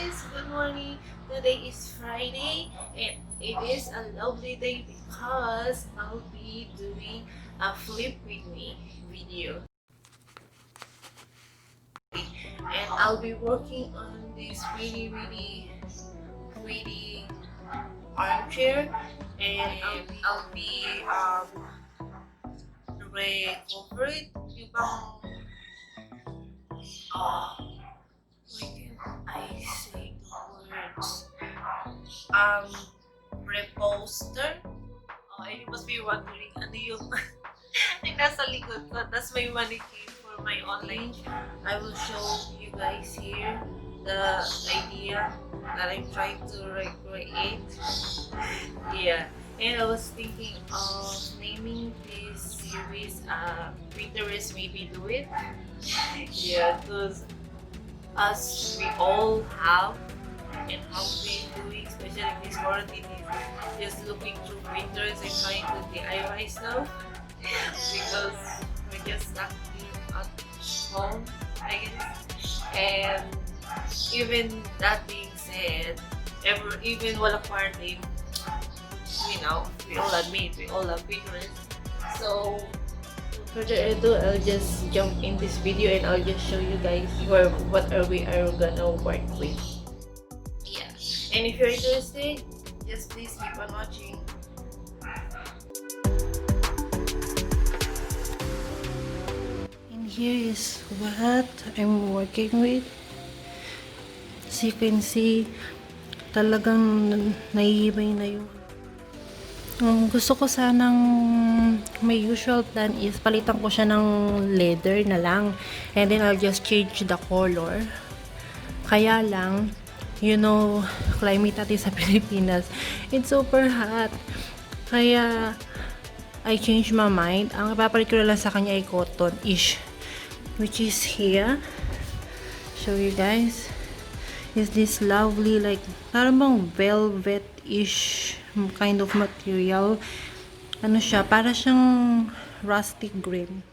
guys! Good morning! Today is Friday and it is a lovely day because I'll be doing a flip with me video. And I'll be working on this really pretty armchair, and I'll be recover it yung bang why can't I say the words? Reupholster. You must be wondering, ano yung yung nasa likod ko. That's my mannequin for my online. I will show you guys here the idea that I'm trying to recreate. Yeah. And I was thinking of naming this series Pinterest Maybe Do It. Yeah, because as we all have and how we doing, especially in this quarantine, is just looking through Pinterest and trying to DIY stuff because we're just stuck here at home, I guess. And even that being said, even wala quarantine, we all admit we all love Pinterest. So further ado, I'll just jump in this video and I'll just show you guys what we are gonna work with. Yeah, and if you're interested, just please keep on watching. And here is what I'm working with. As you can see, talagang naihibay na yung gusto ko sanang my usual plan is palitan ko siya ng leather na lang and then I'll just change the color. Kaya lang, climate natin sa Pilipinas, it's super hot. Kaya I changed my mind. Ang ipapalit ko na lang sa kanya ay cotton-ish, which is here. Show you guys. Is this lovely, like parang bang velvet-ish kind of material. Ano siya, para siyang rustic green.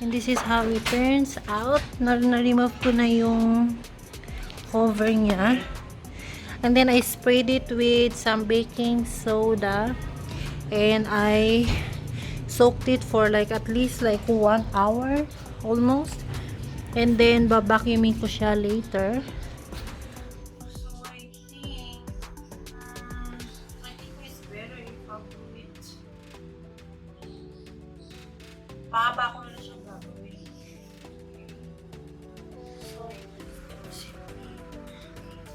And this is how it turns out. Na-remove ko na yung cover niya. And then I sprayed it with some baking soda. And I soaked it for at least 1 hour almost. And then babacuuming ko siya later. So I think it's better if I do it. Pahaba ko na siyang gagawin. So,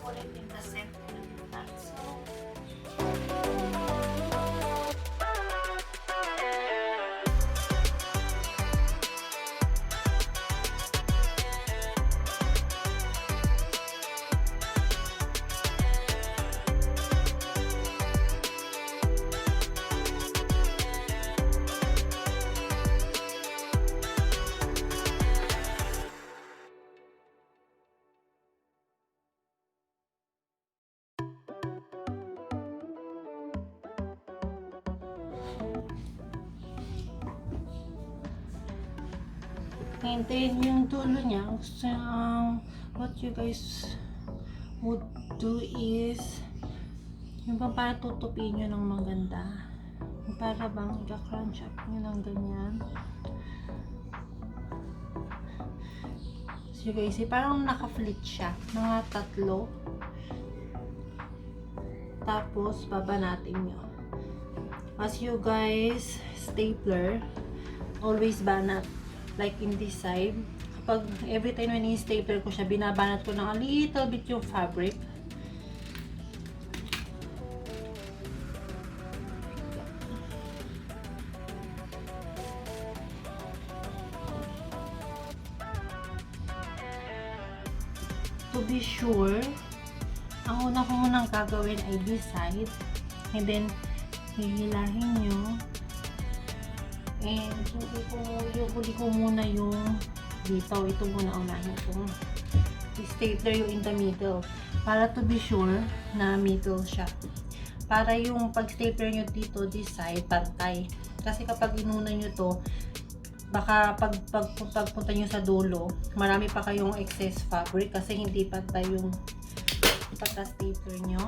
put it in the center of that. So, And then yung dulo niya, what you guys would do is yung bang para tutupin nyo ng maganda. Yung para bang ika-crunch up nyo ng ganyan. So guys, parang naka-flit siya. Mga tatlo. Tapos, babanatin nyo. As you guys stapler, always banat. Like in this side. Kapag every time when i-stapler ko siya, binabanat ko ng a little bit yung fabric. To be sure, ang una ko munang gagawin ay this side. And then, hihilahin nyo. And, huli ko muna yung dito. Ito muna unahin ko. I-stapler yung in the middle. Para to be sure na middle siya. Para yung pag-stapler nyo dito, this side, pantay. Kasi kapag inuna nyo to, baka pagpunta nyo sa dulo, marami pa kayong excess fabric kasi hindi pantay yung pagka-stapler nyo.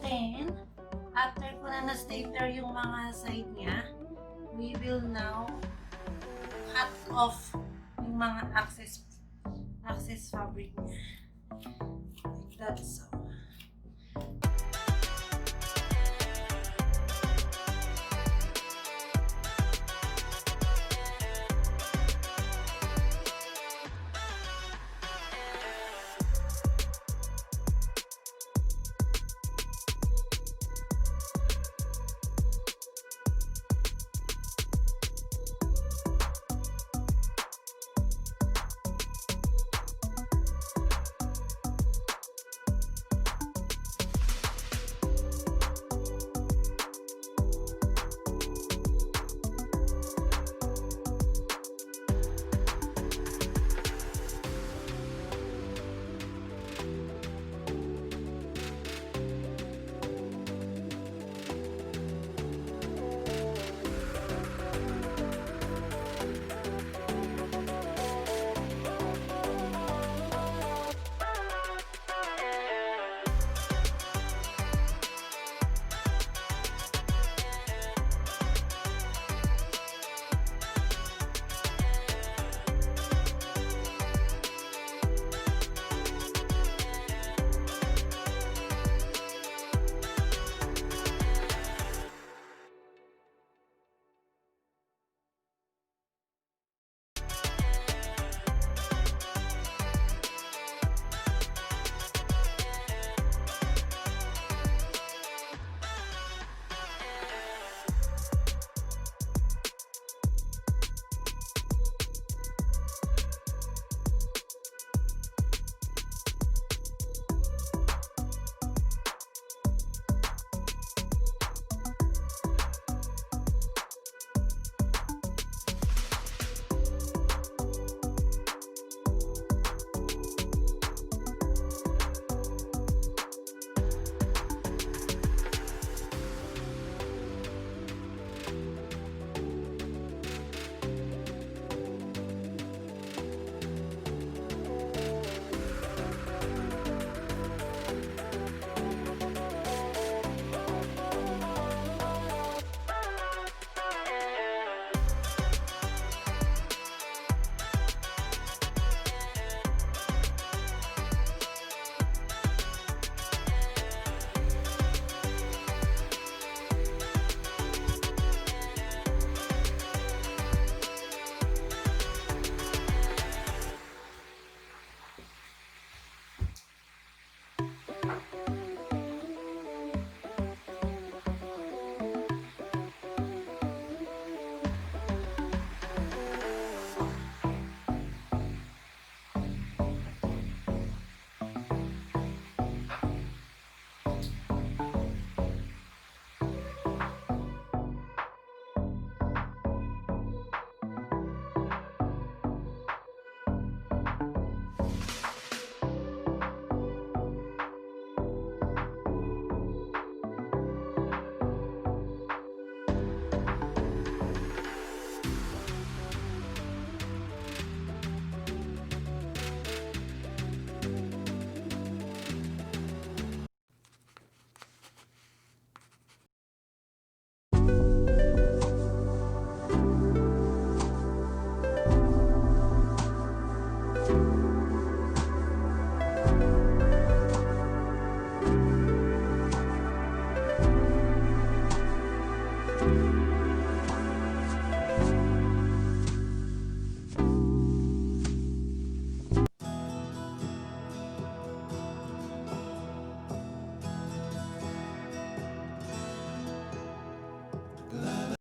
Then, after ko na na-stapler yung mga side niya, we will now cut off yung mga excess fabric niya. Like that, so.